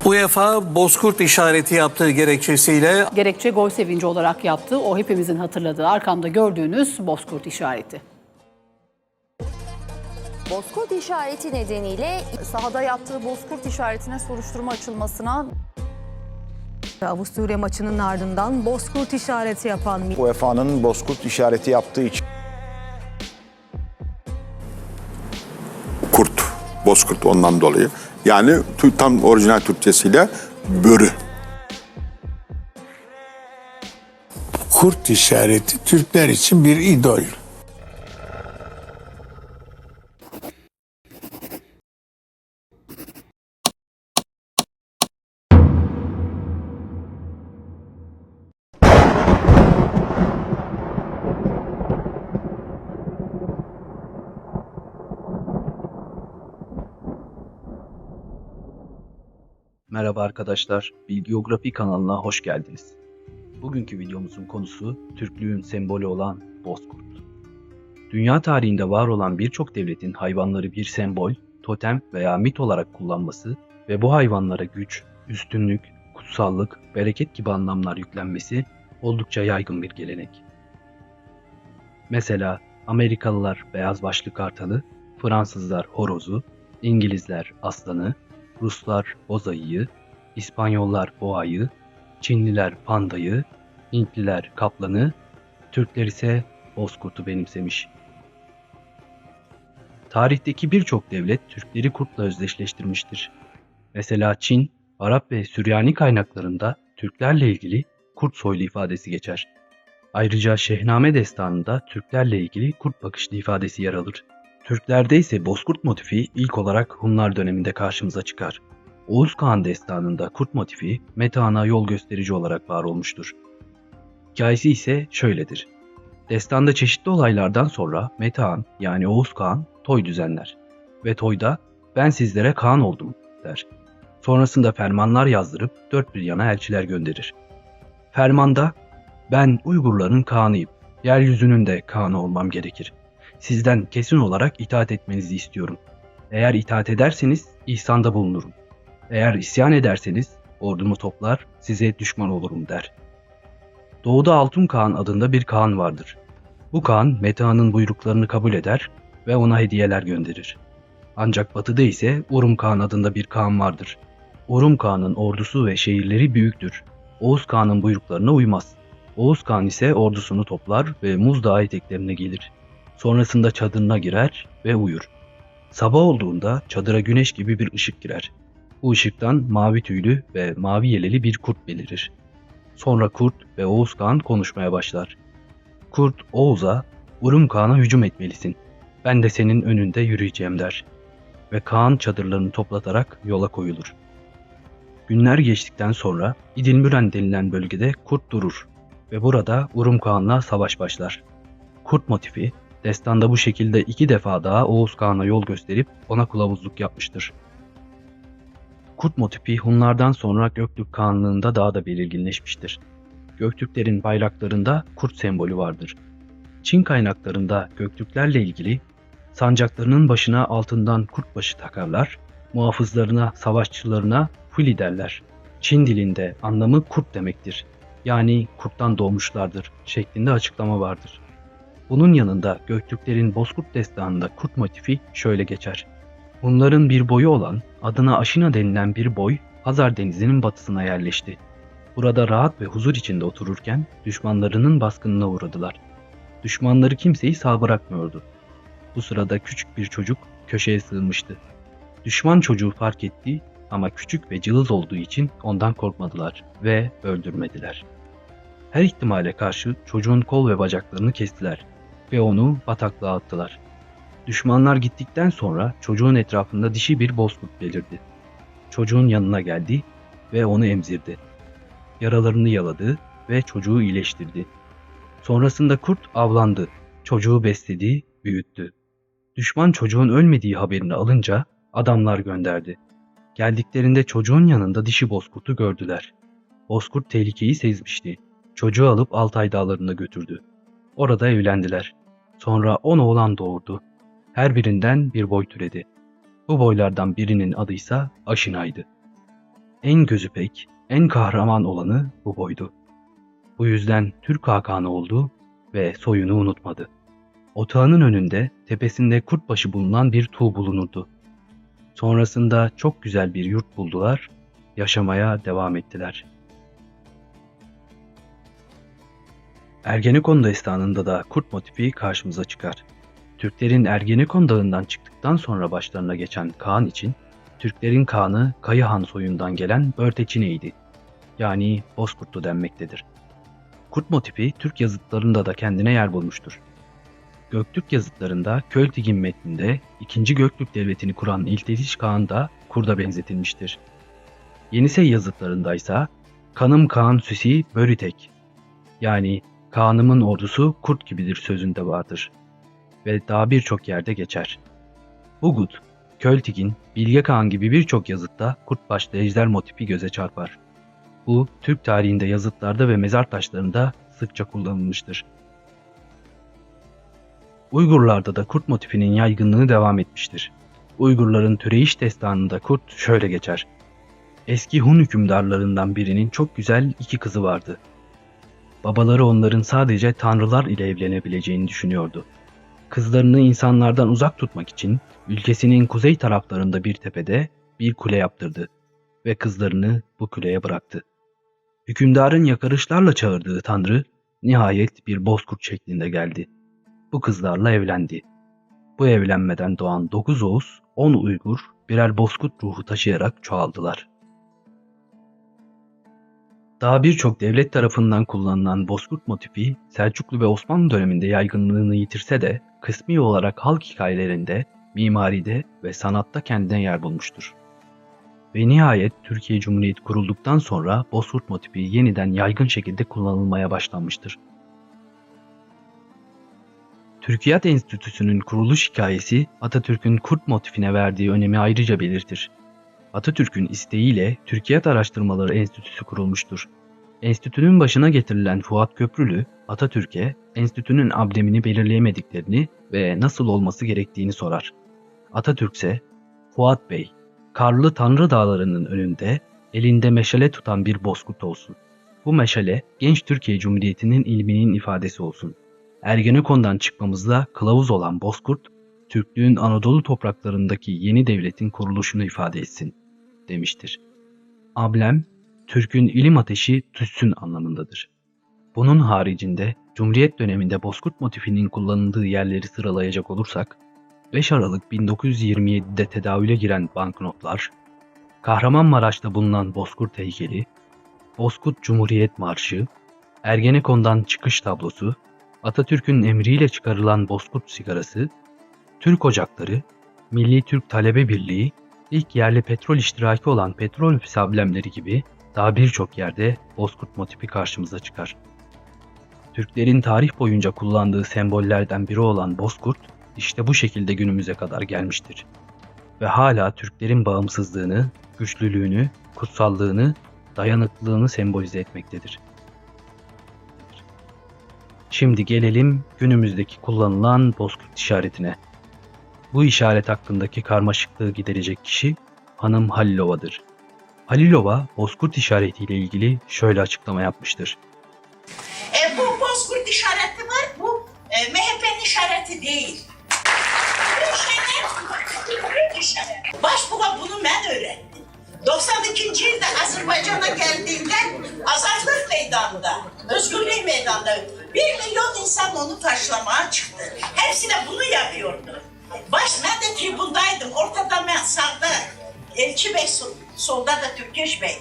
UEFA bozkurt işareti yaptığı gerekçesiyle Gerekçe gol sevinci olarak yaptı. O hepimizin hatırladığı, arkamda gördüğünüz bozkurt işareti. Bozkurt işareti nedeniyle Sahada yaptığı bozkurt işaretine soruşturma açılmasına Avusturya maçının ardından bozkurt işareti yapan UEFA'nın bozkurt işareti yaptığı için Kurt, bozkurt ondan dolayı. Yani tam orijinal Türkçesiyle börü. Kurt işareti Türkler için bir idol. Merhaba arkadaşlar, Bilgiyografi kanalına hoş geldiniz. Bugünkü videomuzun konusu Türklüğün sembolü olan bozkurt. Dünya tarihinde var olan birçok devletin hayvanları bir sembol, totem veya mit olarak kullanması ve bu hayvanlara güç, üstünlük, kutsallık, bereket gibi anlamlar yüklenmesi oldukça yaygın bir gelenek. Mesela Amerikalılar beyaz başlı kartalı, Fransızlar horozu, İngilizler aslanı, Ruslar boz ayıyı, İspanyollar boğayı, Çinliler pandayı, Hintliler kaplanı, Türkler ise bozkurtu benimsemiş. Tarihteki birçok devlet Türkleri kurtla özdeşleştirmiştir. Mesela Çin, Arap ve Süryani kaynaklarında Türklerle ilgili kurt soylu ifadesi geçer. Ayrıca Şehname destanında Türklerle ilgili kurt bakışlı ifadesi yer alır. Türklerde ise bozkurt motifi ilk olarak Hunlar döneminde karşımıza çıkar. Oğuz Kağan destanında kurt motifi Metehan'a yol gösterici olarak var olmuştur. Hikayesi ise şöyledir. Destanda çeşitli olaylardan sonra Metehan yani Oğuz Kağan toy düzenler ve toyda "Ben sizlere Kağan oldum" der. Sonrasında fermanlar yazdırıp dört bir yana elçiler gönderir. Fermanda "Ben Uygurların Kağan'ıyım, yeryüzünün de Kağan'ı olmam gerekir. Sizden kesin olarak itaat etmenizi istiyorum. Eğer itaat ederseniz ihsanda bulunurum. Eğer isyan ederseniz ordumu toplar, size düşman olurum" der. Doğuda Altun Kağan adında bir Kağan vardır. Bu Kağan Metehan'ın buyruklarını kabul eder ve ona hediyeler gönderir. Ancak batıda ise Urum Kağan adında bir Kağan vardır. Urum Kağan'ın ordusu ve şehirleri büyüktür. Oğuz Kağan'ın buyruklarına uymaz. Oğuz Kağan ise ordusunu toplar ve Muz Dağı eteklerine gelir. Sonrasında çadırına girer ve uyur. Sabah olduğunda çadıra güneş gibi bir ışık girer. Bu ışıktan mavi tüylü ve mavi yeleli bir kurt belirir. Sonra kurt ve Oğuz Kağan konuşmaya başlar. Kurt Oğuz'a "Urum Kağan'a hücum etmelisin. Ben de senin önünde yürüyeceğim" der. Ve Kağan çadırlarını toplatarak yola koyulur. Günler geçtikten sonra İdilmüren denilen bölgede kurt durur ve burada Urum Kağan'la savaş başlar. Kurt motifi destanda bu şekilde 2 defa daha Oğuz Kağan'a yol gösterip ona kılavuzluk yapmıştır. Kurt motifi Hunlardan sonra Göktürk Kağanlığında daha da belirginleşmiştir. Göktürklerin bayraklarında kurt sembolü vardır. Çin kaynaklarında Göktürklerle ilgili sancaklarının başına altından kurt başı takarlar, muhafızlarına, savaşçılarına fuli derler. Çin dilinde anlamı kurt demektir. Yani kurttan doğmuşlardır şeklinde açıklama vardır. Bunun yanında Göktürklerin Bozkurt destanında kurt motifi şöyle geçer. Hunların bir boyu olan, adına Aşina denilen bir boy Hazar Denizi'nin batısına yerleşti. Burada rahat ve huzur içinde otururken düşmanlarının baskınına uğradılar. Düşmanları kimseyi sağ bırakmıyordu. Bu sırada küçük bir çocuk köşeye sığınmıştı. Düşman çocuğu fark etti ama küçük ve cılız olduğu için ondan korkmadılar ve öldürmediler. Her ihtimale karşı çocuğun kol ve bacaklarını kestiler ve onu bataklığa attılar. Düşmanlar gittikten sonra çocuğun etrafında dişi bir bozkurt belirdi. Çocuğun yanına geldi ve onu emzirdi. Yaralarını yaladı ve çocuğu iyileştirdi. Sonrasında kurt avlandı, çocuğu besledi, büyüttü. Düşman çocuğun ölmediği haberini alınca adamlar gönderdi. Geldiklerinde çocuğun yanında dişi bozkurtu gördüler. Bozkurt tehlikeyi sezmişti. Çocuğu alıp Altay dağlarına götürdü. Orada evlendiler. Sonra 10 oğlan doğurdu. Her birinden bir boy türedi. Bu boylardan birinin adıysa Aşina'ydı. en gözü pek, en kahraman olanı bu boydu. Bu yüzden Türk Hakanı oldu ve soyunu unutmadı. Otağının önünde tepesinde kurtbaşı bulunan bir tuğ bulunurdu. Sonrasında çok güzel bir yurt buldular, yaşamaya devam ettiler. Ergenekon destanında da kurt motifi karşımıza çıkar. Türklerin Ergenekon dağından çıktıktan sonra başlarına geçen Kaan için, Türklerin Kaan'ı Kayıhan soyundan gelen Börteçine'ydi. Yani Bozkurtlu denmektedir. Kurt motifi Türk yazıtlarında da kendine yer bulmuştur. Göktürk yazıtlarında Költigin metninde 2. Göktürk Devleti'ni kuran İlteliş Kağan da kurda benzetilmiştir. Yenisey yazıtlarında ise Kanım Kağan Süsi Böritek, yani Kağan'ımın ordusu kurt gibidir sözünde vardır ve daha birçok yerde geçer. Ugut, Költigin, Bilge Kağan gibi birçok yazıtta kurt başlı ejder motifi göze çarpar. Bu Türk tarihinde yazıtlarda ve mezar taşlarında sıkça kullanılmıştır. Uygurlarda da kurt motifinin yaygınlığı devam etmiştir. Uygurların Türeyiş destanında kurt şöyle geçer. Eski Hun hükümdarlarından birinin çok güzel 2 kızı vardı. Babaları onların sadece tanrılar ile evlenebileceğini düşünüyordu. Kızlarını insanlardan uzak tutmak için ülkesinin kuzey taraflarında bir tepede bir kule yaptırdı ve kızlarını bu kuleye bıraktı. Hükümdarın yakarışlarla çağırdığı tanrı nihayet bir bozkurt şeklinde geldi. Bu kızlarla evlendi. Bu evlenmeden doğan 9 Oğuz, 10 Uygur birer bozkurt ruhu taşıyarak çoğaldılar. Daha birçok devlet tarafından kullanılan bozkurt motifi Selçuklu ve Osmanlı döneminde yaygınlığını yitirse de kısmi olarak halk hikayelerinde, mimaride ve sanatta kendine yer bulmuştur. Ve nihayet Türkiye Cumhuriyeti kurulduktan sonra bozkurt motifi yeniden yaygın şekilde kullanılmaya başlanmıştır. Türkiyat Enstitüsü'nün kuruluş hikayesi Atatürk'ün kurt motifine verdiği önemi ayrıca belirtir. Atatürk'ün isteğiyle Türkiyat Araştırmaları Enstitüsü kurulmuştur. Enstitünün başına getirilen Fuat Köprülü, Atatürk'e enstitünün amblemini belirleyemediklerini ve nasıl olması gerektiğini sorar. Atatürk ise, Fuat Bey, karlı Tanrı Dağları'nın önünde elinde meşale tutan bir bozkurt olsun. Bu meşale genç Türkiye Cumhuriyeti'nin ilminin ifadesi olsun. Ergenekon'dan çıkmamızda kılavuz olan bozkurt, Türklüğün Anadolu topraklarındaki yeni devletin kuruluşunu ifade etsin, demiştir. Amblem, Türk'ün ilim ateşi tütsün anlamındadır. Bunun haricinde Cumhuriyet döneminde bozkurt motifinin kullanıldığı yerleri sıralayacak olursak, 5 Aralık 1927'de tedavüle giren banknotlar, Kahramanmaraş'ta bulunan bozkurt heykeli, Bozkurt Cumhuriyet Marşı, Ergenekon'dan çıkış tablosu, Atatürk'ün emriyle çıkarılan bozkurt sigarası, Türk ocakları, Milli Türk Talebe Birliği, ilk yerli petrol iştiraki olan petrol ofisi amblemleri gibi daha birçok yerde bozkurt motifi karşımıza çıkar. Türklerin tarih boyunca kullandığı sembollerden biri olan bozkurt, işte bu şekilde günümüze kadar gelmiştir. Ve hala Türklerin bağımsızlığını, güçlülüğünü, kutsallığını, dayanıklılığını sembolize etmektedir. Şimdi gelelim günümüzdeki kullanılan bozkurt işaretine. Bu işaret hakkındaki karmaşıklığı giderecek kişi Hanım Halilova'dır. Halilova, bozkurt işaretiyle ilgili şöyle açıklama yapmıştır. Bu bozkurt işareti var, bu MHP'nin işareti değil. Başbuğa bunu ben öğrettim. 92. yılda Azerbaycan'a geldiğimde Azadlık Meydanı'nda, Özgürlük Meydanı'nda 1 milyon insan onu taşlamaya çıktı. Hepsi de bunu yapıyordu. Ben de tribundaydım. Ortada ben sağda Elçi Bey, solda da Türkeş Bey.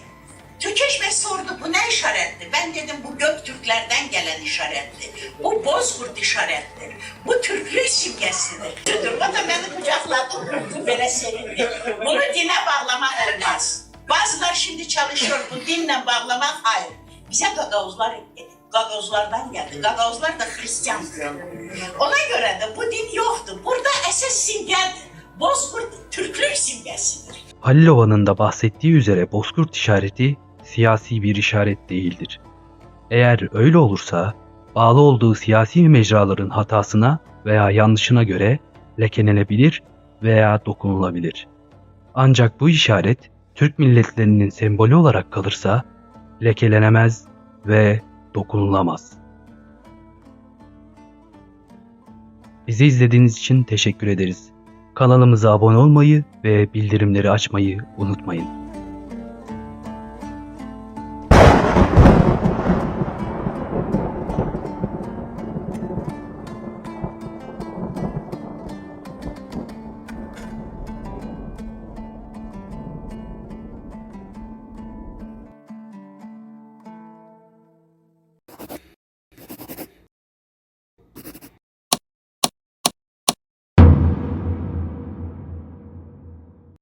Türkeş Bey sordu bu ne işaretti? Ben dedim bu Göktürklerden gelen işaretti. Bu bozkurt işarettir. Bu Türklük simgesidir. O da beni kucakladı, böyle sevindi. Bunu dine bağlamak olmaz. Bazılar şimdi çalışıyor, bu dinle bağlamak hayır. Bize Gagavuzlardan geldi. Gagavuzlar da Hristiyan. Ona göre de bu din yoktu. Burada esas simge bozkurt Türklük simgesidir. Halilova'nın da bahsettiği üzere bozkurt işareti siyasi bir işaret değildir. Eğer öyle olursa bağlı olduğu siyasi mecraların hatasına veya yanlışına göre lekelenebilir veya dokunulabilir. Ancak bu işaret Türk milletlerinin sembolü olarak kalırsa lekelenemez ve dokunulamaz. Bizi izlediğiniz için teşekkür ederiz. Kanalımıza abone olmayı ve bildirimleri açmayı unutmayın.